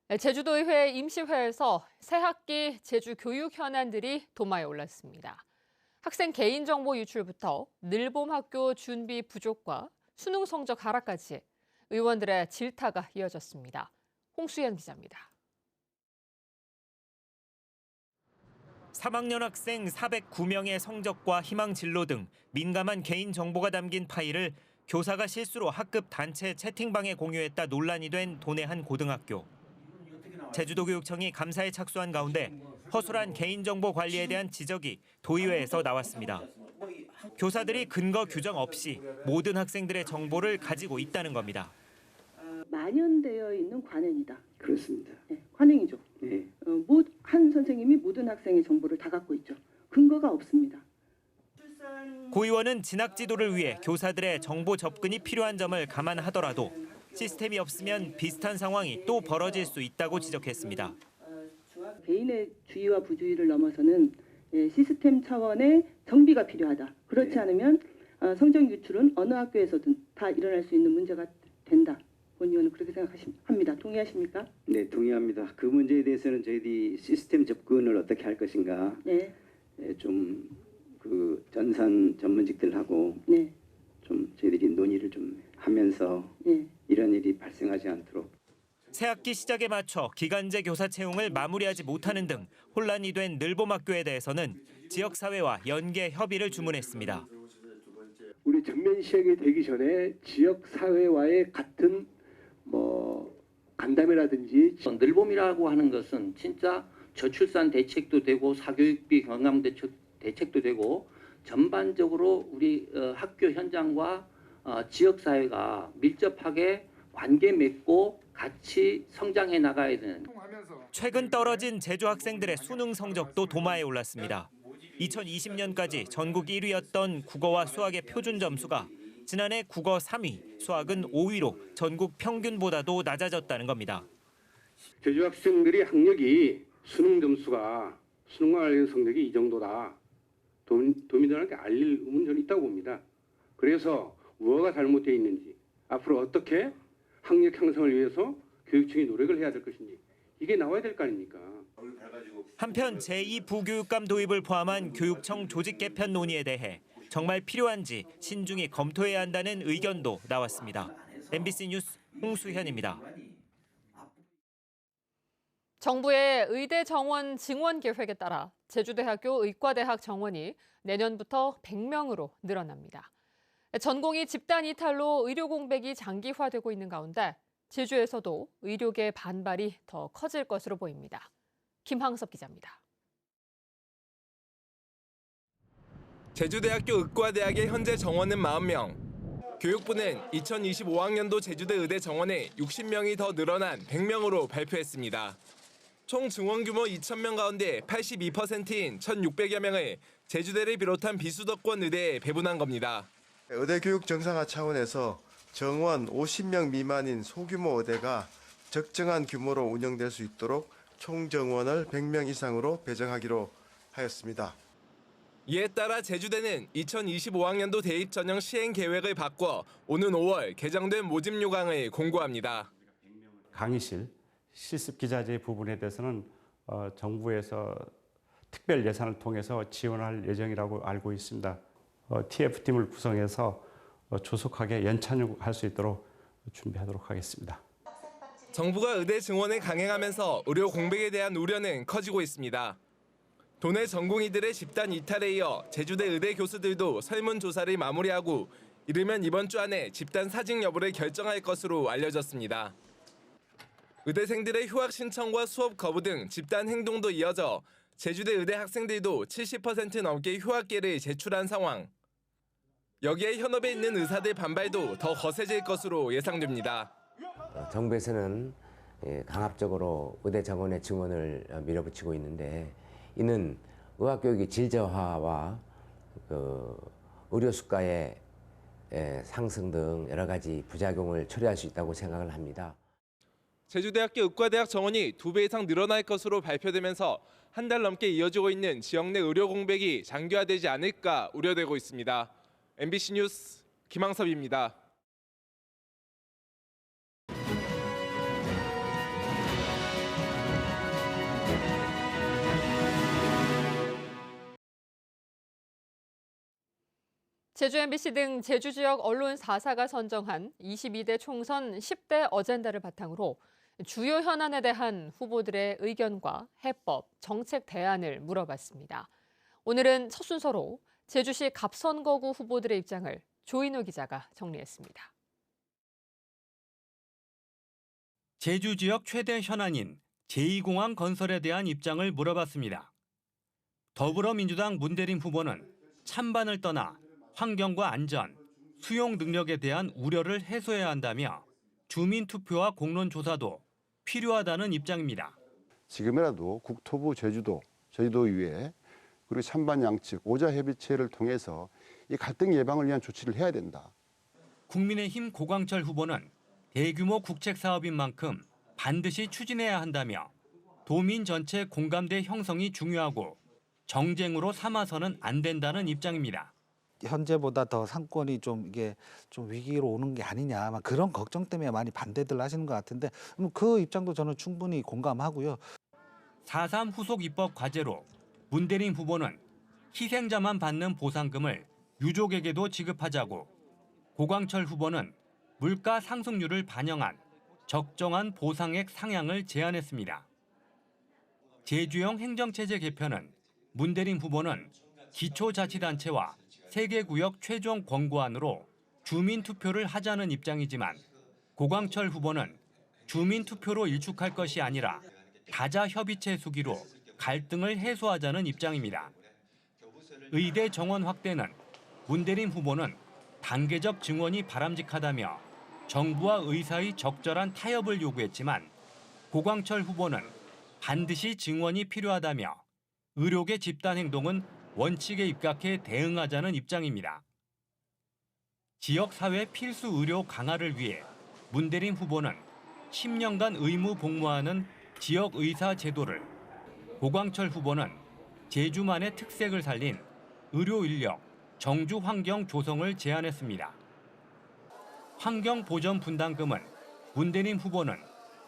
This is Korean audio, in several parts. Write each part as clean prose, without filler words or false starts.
제주도의회 임시회에서 새학기 제주 교육 현안들이 도마에 올랐습니다. 학생 개인정보 유출부터 늘봄 학교 준비 부족과 수능 성적 하락까지 의원들의 질타가 이어졌습니다. 홍수연 기자입니다. 3학년 학생 409명의 성적과 희망 진로 등 민감한 개인 정보가 담긴 파일을 교사가 실수로 학급 단체 채팅방에 공유했다 논란이 된 도내 한 고등학교. 제주도교육청이 감사에 착수한 가운데 허술한 개인정보 관리에 대한 지적이 도의회에서 나왔습니다. 교사들이 근거 규정 없이 모든 학생들의 정보를 가지고 있다는 겁니다. 만연되어 있는 관행이다. 그렇습니다. 네, 관행이죠. 네. 한 선생님이 모든 학생의 정보를 다 갖고 있죠. 근거가 없습니다. 고 의원은 진학 지도를 위해 교사들의 정보 접근이 필요한 점을 감안하더라도 시스템이 없으면 비슷한 상황이 또 벌어질 수 있다고 지적했습니다. 개인의 주의와 부주의를 넘어서는 시스템 차원의 정비가 필요하다. 그렇지 않으면 성적 유출은 어느 학교에서든 다 일어날 수 있는 문제가 된다. 본 의원은 그렇게 생각합니다. 동의하십니까? 네, 동의합니다. 그 문제에 대해서는 저희들이 시스템 접근을 어떻게 할 것인가, 네. 좀 그 전산 전문직들하고 네. 좀 저희들이 논의를 좀 하면서 네. 이런 일이 발생하지 않도록. 새학기 시작에 맞춰 기간제 교사 채용을 마무리하지 못하는 등 혼란이 된 늘봄 학교에 대해서는 지역사회와 연계 협의를 주문했습니다. 우리 전면 시행이 되기 전에 지역 사회와의 같은 간담회라든지 늘봄이라고 하는 것은 진짜 저출산 대책도 되고 사교육비 경감 대책도 되고 전반적으로 우리 학교 현장과 지역 사회가 밀접하게 관계 맺고 같이 성장해 나가야 되는. 최근 떨어진 제주 학생들의 수능 성적도 도마에 올랐습니다. 2020년까지 전국 1위였던 국어와 수학의 표준 점수가 지난해 국어 3위, 수학은 5위로 전국 평균보다도 낮아졌다는 겁니다. 제주 학생들이 학력이 수능 점수가 수능과 관련 성적이 이 정도다. 도민들한테 알릴 의무는 저는 있다고 봅니다. 그래서 뭐가 잘못되어 있는지, 앞으로 어떻게 학력 향상을 위해서 교육청이 노력을 해야 될 것인지 이게 나와야 될 거 아닙니까? 한편 제2부교육감 도입을 포함한 교육청 조직 개편 논의에 대해 정말 필요한지 신중히 검토해야 한다는 의견도 나왔습니다. MBC 뉴스 홍수현입니다. 정부의 의대 정원 증원 계획에 따라 제주대학교 의과대학 정원이 내년부터 100명으로 늘어납니다. 전공이 집단 이탈로 의료 공백이 장기화되고 있는 가운데 제주에서도 의료계 반발이 더 커질 것으로 보입니다. 김항섭 기자입니다. 제주대학교 의과대학의 현재 정원은 40명. 교육부는 2025학년도 제주대 의대 정원에 60명이 더 늘어난 100명으로 발표했습니다. 총 증원 규모 2,000명 가운데 82%인 1,600여 명을 제주대를 비롯한 비수도권 의대에 배분한 겁니다. 의대 교육 정상화 차원에서 정원 50명 미만인 소규모 의대가 적정한 규모로 운영될 수 있도록 총 정원을 100명 이상으로 배정하기로 하였습니다. 이에 따라 제주대는 2025학년도 대입 전형 시행 계획을 바꿔 오는 5월 개정된 모집 요강을 공고합니다. 강의실, 실습 기자재 부분에 대해서는 정부에서 특별 예산을 통해서 지원할 예정이라고 알고 있습니다. TF팀을 구성해서 조속하게 연찬할 수 있도록 준비하도록 하겠습니다. 정부가 의대 증원을 강행하면서 의료 공백에 대한 우려는 커지고 있습니다. 도내 전공의들의 집단 이탈에 이어 제주대 의대 교수들도 설문조사를 마무리하고 이르면 이번 주 안에 집단 사직 여부를 결정할 것으로 알려졌습니다. 의대생들의 휴학 신청과 수업 거부 등 집단 행동도 이어져 제주대 의대 학생들도 70% 넘게 휴학계를 제출한 상황. 여기에 현업에 있는 의사들 반발도 더 거세질 것으로 예상됩니다. 정부에서는 강압적으로 의대 정원의 증원을 밀어붙이고 있는데 이는 의학교육의 질 저하와 의료 수가의 상승 등 여러 가지 부작용을 초래할 수 있다고 생각을 합니다. 제주대학교 의과대학 정원이 2배 이상 늘어날 것으로 발표되면서 한 달 넘게 이어지고 있는 지역 내 의료 공백이 장기화되지 않을까 우려되고 있습니다. MBC 뉴스 김항섭입니다. 제주 MBC 등 제주 지역 언론 4사가 선정한 22대 총선 10대 어젠다를 바탕으로 주요 현안에 대한 후보들의 의견과 해법, 정책 대안을 물어봤습니다. 오늘은 첫 순서로 제주시 갑선거구 후보들의 입장을 조인호 기자가 정리했습니다. 제주 지역 최대 현안인 제2공항 건설에 대한 입장을 물어봤습니다. 더불어민주당 문대림 후보는 찬반을 떠나 환경과 안전, 수용 능력에 대한 우려를 해소해야 한다며 주민투표와 공론조사도 필요하다는 입장입니다. 지금이라도 국토부 제주도 이외에 그리고 찬반 양측 오자협의체를 통해서 이 갈등 예방을 위한 조치를 해야 된다. 국민의힘 고광철 후보는 대규모 국책 사업인 만큼 반드시 추진해야 한다며 도민 전체 공감대 형성이 중요하고 정쟁으로 삼아서는 안 된다는 입장입니다. 현재보다 더 상권이 좀 위기로 오는 게 아니냐, 아마 그런 걱정 때문에 많이 반대들 하시는 것 같은데 그 입장도 저는 충분히 공감하고요. 4.3 후속 입법 과제로 문대림 후보는 희생자만 받는 보상금을 유족에게도 지급하자고, 고광철 후보는 물가 상승률을 반영한 적정한 보상액 상향을 제안했습니다. 제주형 행정체제 개편은 문대림 후보는 기초자치단체와 세계구역 최종 권고안으로 주민투표를 하자는 입장이지만, 고광철 후보는 주민투표로 일축할 것이 아니라 다자협의체 수기로 갈등을 해소하자는 입장입니다. 의대 정원 확대는 문대림 후보는 단계적 증원이 바람직하다며 정부와 의사의 적절한 타협을 요구했지만, 고광철 후보는 반드시 증원이 필요하다며 의료계 집단 행동은 원칙에 입각해 대응하자는 입장입니다. 지역사회 필수 의료 강화를 위해 문대림 후보는 10년간 의무 복무하는 지역의사 제도를, 고광철 후보는 제주만의 특색을 살린 의료인력, 정주환경 조성을 제안했습니다. 환경보전분담금은 문대림 후보는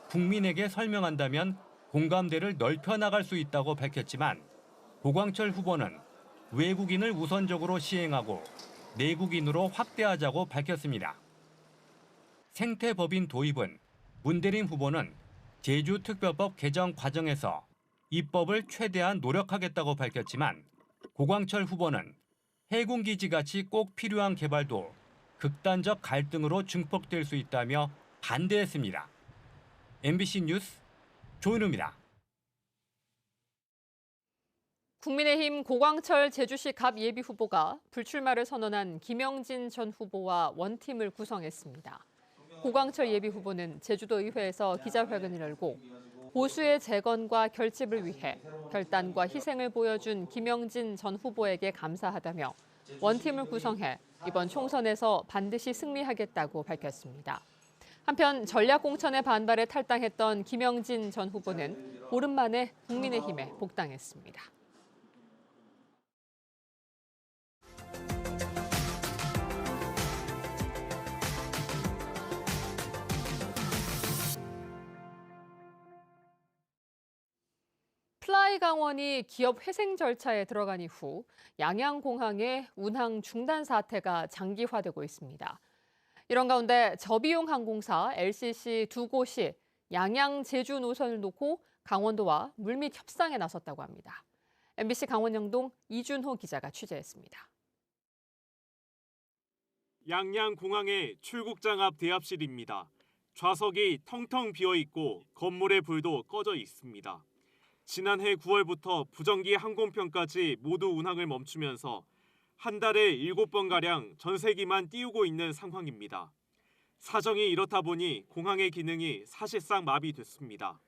국민에게 설명한다면 공감대를 넓혀나갈 수 있다고 밝혔지만, 고광철 후보는 외국인을 우선적으로 시행하고 내국인으로 확대하자고 밝혔습니다. 생태법인 도입은 문대림 후보는 제주특별법 개정 과정에서 입법을 최대한 노력하겠다고 밝혔지만, 고광철 후보는 해군기지같이 꼭 필요한 개발도 극단적 갈등으로 증폭될 수 있다며 반대했습니다. MBC 뉴스 조인호입니다. 국민의힘 고광철 제주시 갑 예비 후보가 불출마를 선언한 김영진 전 후보와 원팀을 구성했습니다. 고광철 예비 후보는 제주도 의회에서 기자회견을 열고 보수의 재건과 결집을 위해 결단과 희생을 보여준 김영진 전 후보에게 감사하다며 원팀을 구성해 이번 총선에서 반드시 승리하겠다고 밝혔습니다. 한편 전략공천의 반발에 탈당했던 김영진 전 후보는 보름 만에 국민의힘에 복당했습니다. 플라이강원이 기업 회생 절차에 들어간 이후 양양공항의 운항 중단 사태가 장기화되고 있습니다. 이런 가운데 저비용 항공사 LCC 두 곳이 양양 제주 노선을 놓고 강원도와 물밑 협상에 나섰다고 합니다. MBC 강원영동 이준호 기자가 취재했습니다. 양양공항의 출국장 앞 대합실입니다. 좌석이 텅텅 비어있고 건물의 불도 꺼져 있습니다. 지난해 9월부터 부정기 항공편까지 모두 운항을 멈추면서 한 달에 7번가량 전세기만 띄우고 있는 상황입니다. 사정이 이렇다 보니 공항의 기능이 사실상 마비됐습니다.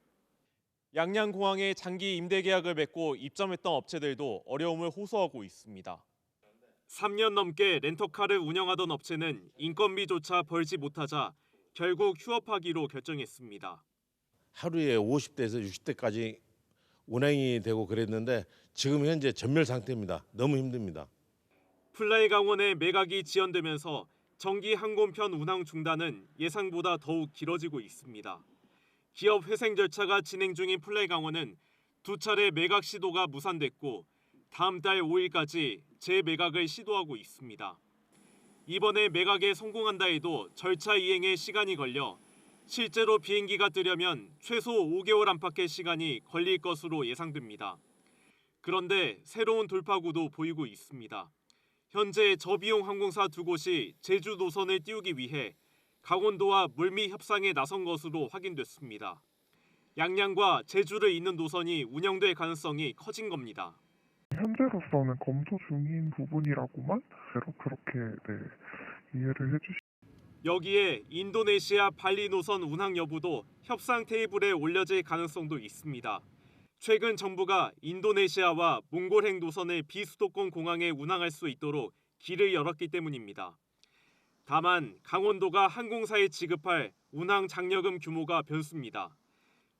양양공항에 장기 임대 계약을 맺고 입점했던 업체들도 어려움을 호소하고 있습니다. 3년 넘게 렌터카를 운영하던 업체는 인건비조차 벌지 못하자 결국 휴업하기로 결정했습니다. 하루에 50대에서 60대까지 운행이 되고 그랬는데 지금 현재 전멸 상태입니다. 너무 힘듭니다. 플라이강원의 매각이 지연되면서 정기 항공편 운항 중단은 예상보다 더욱 길어지고 있습니다. 기업 회생 절차가 진행 중인 플라이강원은 2차례 매각 시도가 무산됐고 다음 달 5일까지 재매각을 시도하고 있습니다. 이번에 매각에 성공한다 해도 절차 이행에 시간이 걸려 실제로 비행기가 뜨려면 최소 5개월 안팎의 시간이 걸릴 것으로 예상됩니다. 그런데 새로운 돌파구도 보이고 있습니다. 현재 저비용 항공사 두 곳이 제주 노선을 띄우기 위해 강원도와 물밑 협상에 나선 것으로 확인됐습니다. 양양과 제주를 잇는 노선이 운영될 가능성이 커진 겁니다. 현재로서는 검토 중인 부분이라고만 그렇게 이해를 해주시. 여기에 인도네시아 발리 노선 운항 여부도 협상 테이블에 올려질 가능성도 있습니다. 최근 정부가 인도네시아와 몽골행 노선을 비수도권 공항에 운항할 수 있도록 길을 열었기 때문입니다. 다만 강원도가 항공사에 지급할 운항 장려금 규모가 변수입니다.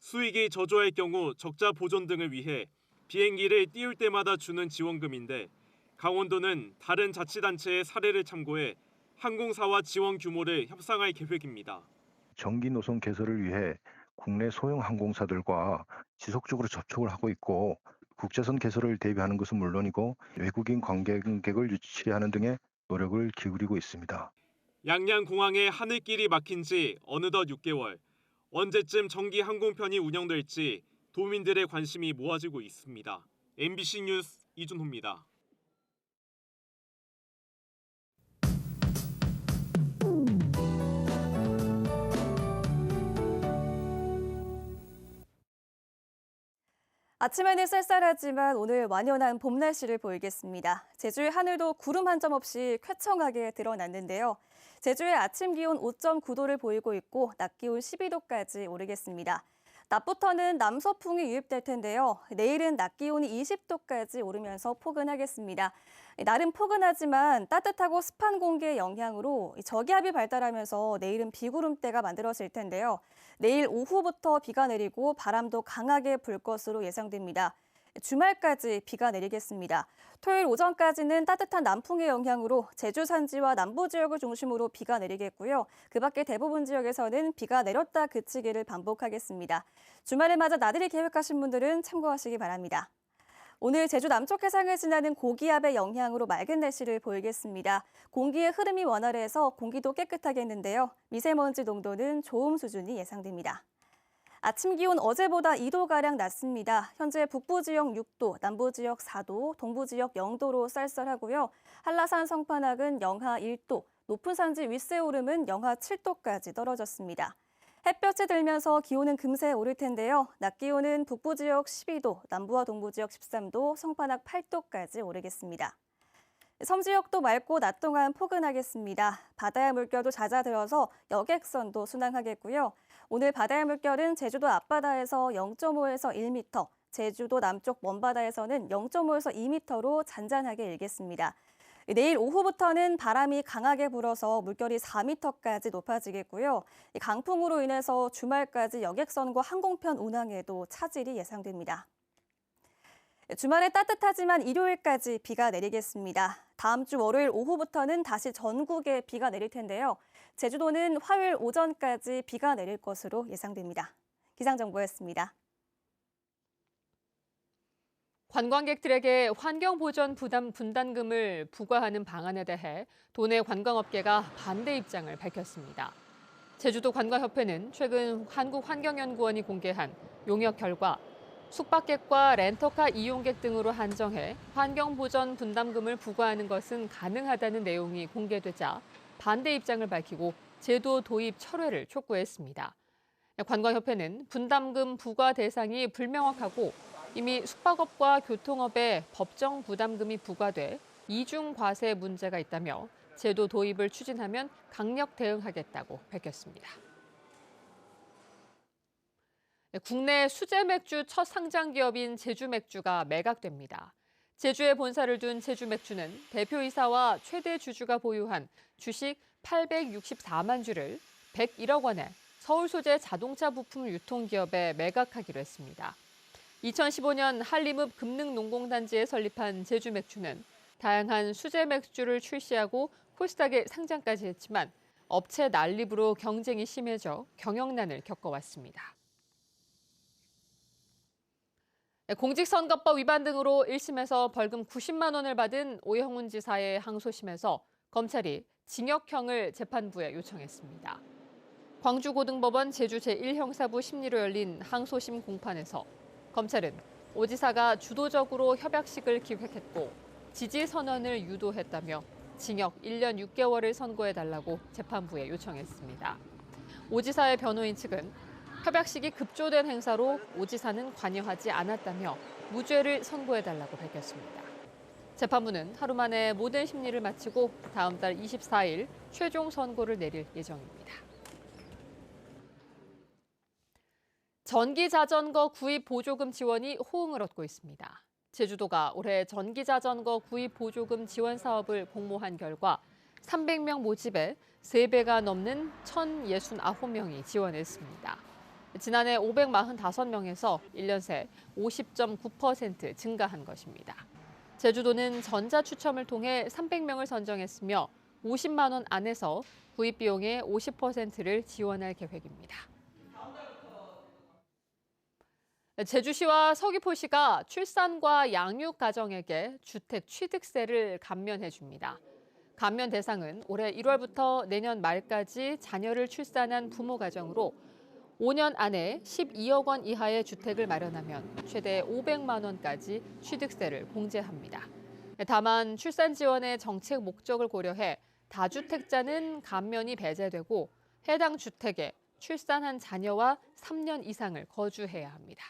수익이 저조할 경우 적자 보존 등을 위해 비행기를 띄울 때마다 주는 지원금인데 강원도는 다른 자치단체의 사례를 참고해 항공사와 지원 규모를 협상할 계획입니다. 정기 노선 개설을 위해 국내 소형 항공사들과 지속적으로 접촉을 하고 있고 국제선 개설을 대비하는 것은 물론이고 외국인 관광객을 유치하는 등의 노력을 기울이고 있습니다. 양양공항의 하늘길이 막힌 지 어느덧 6개월. 언제쯤 정기 항공편이 운영될지 도민들의 관심이 모아지고 있습니다. MBC 뉴스 이준호입니다. 아침에는 쌀쌀하지만 오늘 완연한 봄 날씨를 보이겠습니다. 제주의 하늘도 구름 한 점 없이 쾌청하게 드러났는데요. 제주의 아침 기온 5.9도를 보이고 있고 낮 기온 12도까지 오르겠습니다. 낮부터는 남서풍이 유입될 텐데요. 내일은 낮 기온이 20도까지 오르면서 포근하겠습니다. 날은 포근하지만 따뜻하고 습한 공기의 영향으로 저기압이 발달하면서 내일은 비구름대가 만들어질 텐데요. 내일 오후부터 비가 내리고 바람도 강하게 불 것으로 예상됩니다. 주말까지 비가 내리겠습니다. 토요일 오전까지는 따뜻한 남풍의 영향으로 제주 산지와 남부 지역을 중심으로 비가 내리겠고요. 그 밖에 대부분 지역에서는 비가 내렸다 그치기를 반복하겠습니다. 주말을 맞아 나들이 계획하신 분들은 참고하시기 바랍니다. 오늘 제주 남쪽 해상을 지나는 고기압의 영향으로 맑은 날씨를 보이겠습니다. 공기의 흐름이 원활해서 공기도 깨끗하겠는데요. 미세먼지 농도는 좋음 수준이 예상됩니다. 아침 기온 어제보다 2도가량 낮습니다. 현재 북부 지역 6도, 남부 지역 4도, 동부 지역 0도로 쌀쌀하고요. 한라산 성판악은 영하 1도, 높은 산지 윗세오름은 영하 7도까지 떨어졌습니다. 햇볕이 들면서 기온은 금세 오를 텐데요. 낮 기온은 북부 지역 12도, 남부와 동부 지역 13도, 성판악 8도까지 오르겠습니다. 섬 지역도 맑고 낮 동안 포근하겠습니다. 바다의 물결도 잦아들어서 여객선도 순항하겠고요. 오늘 바다의 물결은 제주도 앞바다에서 0.5에서 1m, 제주도 남쪽 먼바다에서는 0.5에서 2m로 잔잔하게 일겠습니다. 내일 오후부터는 바람이 강하게 불어서 물결이 4m까지 높아지겠고요. 강풍으로 인해서 주말까지 여객선과 항공편 운항에도 차질이 예상됩니다. 주말에 따뜻하지만 일요일까지 비가 내리겠습니다. 다음 주 월요일 오후부터는 다시 전국에 비가 내릴 텐데요. 제주도는 화요일 오전까지 비가 내릴 것으로 예상됩니다. 기상정보였습니다. 관광객들에게 환경보전 분담금을 부과하는 방안에 대해 도내 관광업계가 반대 입장을 밝혔습니다. 제주도 관광협회는 최근 한국환경연구원이 공개한 용역 결과 숙박객과 렌터카 이용객 등으로 한정해 환경보전 분담금을 부과하는 것은 가능하다는 내용이 공개되자 반대 입장을 밝히고 제도 도입 철회를 촉구했습니다. 관광협회는 분담금 부과 대상이 불명확하고 이미 숙박업과 교통업에 법정 부담금이 부과돼 이중 과세 문제가 있다며 제도 도입을 추진하면 강력 대응하겠다고 밝혔습니다. 국내 수제 맥주 첫 상장 기업인 제주맥주가 매각됩니다. 제주에 본사를 둔 제주맥주는 대표이사와 최대 주주가 보유한 주식 864만 주를 101억 원에 서울 소재 자동차 부품 유통기업에 매각하기로 했습니다. 2015년 한림읍 금능농공단지에 설립한 제주맥주는 다양한 수제 맥주를 출시하고 코스닥에 상장까지 했지만 업체 난립으로 경쟁이 심해져 경영난을 겪어왔습니다. 공직선거법 위반 등으로 1심에서 벌금 90만 원을 받은 오영훈 지사의 항소심에서 검찰이 징역형을 재판부에 요청했습니다. 광주고등법원 제주 제1형사부 심리로 열린 항소심 공판에서 검찰은 오 지사가 주도적으로 협약식을 기획했고 지지 선언을 유도했다며 징역 1년 6개월을 선고해달라고 재판부에 요청했습니다. 오 지사의 변호인 측은 협약식이 급조된 행사로 오 지사는 관여하지 않았다며 무죄를 선고해달라고 밝혔습니다. 재판부는 하루 만에 모든 심리를 마치고 다음 달 24일 최종 선고를 내릴 예정입니다. 전기자전거 구입 보조금 지원이 호응을 얻고 있습니다. 제주도가 올해 전기자전거 구입 보조금 지원 사업을 공모한 결과 300명 모집에 3배가 넘는 1,069명이 지원했습니다. 지난해 545명에서 1년 새 50.9% 증가한 것입니다. 제주도는 전자추첨을 통해 300명을 선정했으며 50만 원 안에서 구입 비용의 50%를 지원할 계획입니다. 제주시와 서귀포시가 출산과 양육 가정에게 주택 취득세를 감면해 줍니다. 감면 대상은 올해 1월부터 내년 말까지 자녀를 출산한 부모 가정으로 5년 안에 12억 원 이하의 주택을 마련하면 최대 500만 원까지 취득세를 공제합니다. 다만 출산 지원의 정책 목적을 고려해 다주택자는 감면이 배제되고 해당 주택에 출산한 자녀와 3년 이상을 거주해야 합니다.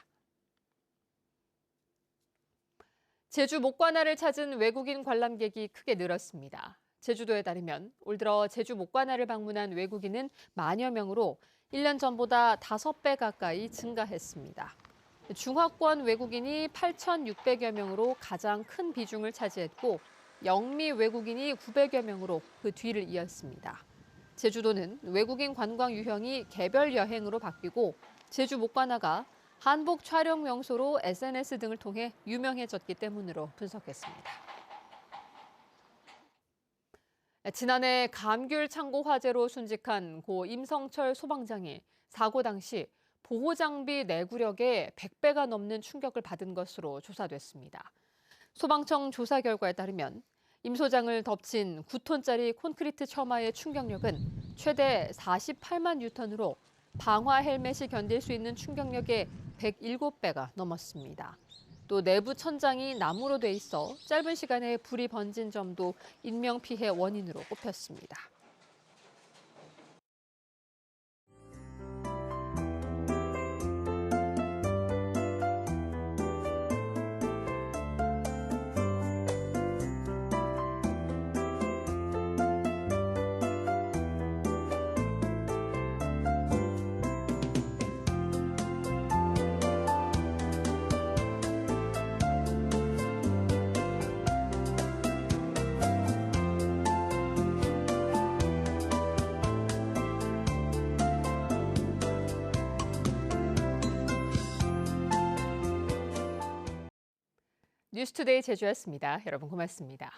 제주 목관화를 찾은 외국인 관람객이 크게 늘었습니다. 제주도에 따르면 올 들어 제주 목관화를 방문한 외국인은 만여 명으로 1년 전보다 5배 가까이 증가했습니다. 중화권 외국인이 8,600여 명으로 가장 큰 비중을 차지했고 영미 외국인이 900여 명으로 그 뒤를 이었습니다. 제주도는 외국인 관광 유형이 개별 여행으로 바뀌고 제주 목관화가 한복 촬영 명소로 SNS 등을 통해 유명해졌기 때문으로 분석했습니다. 지난해 감귤 창고 화재로 순직한 고 임성철 소방장이 사고 당시 보호장비 내구력에 100배가 넘는 충격을 받은 것으로 조사됐습니다. 소방청 조사 결과에 따르면 임 소장을 덮친 9톤짜리 콘크리트 처마의 충격력은 최대 48만 뉴턴으로 방화 헬멧이 견딜 수 있는 충격력의 107배가 넘었습니다. 또 내부 천장이 나무로 돼 있어 짧은 시간에 불이 번진 점도 인명피해 원인으로 꼽혔습니다. 뉴스투데이 제주였습니다. 여러분 고맙습니다.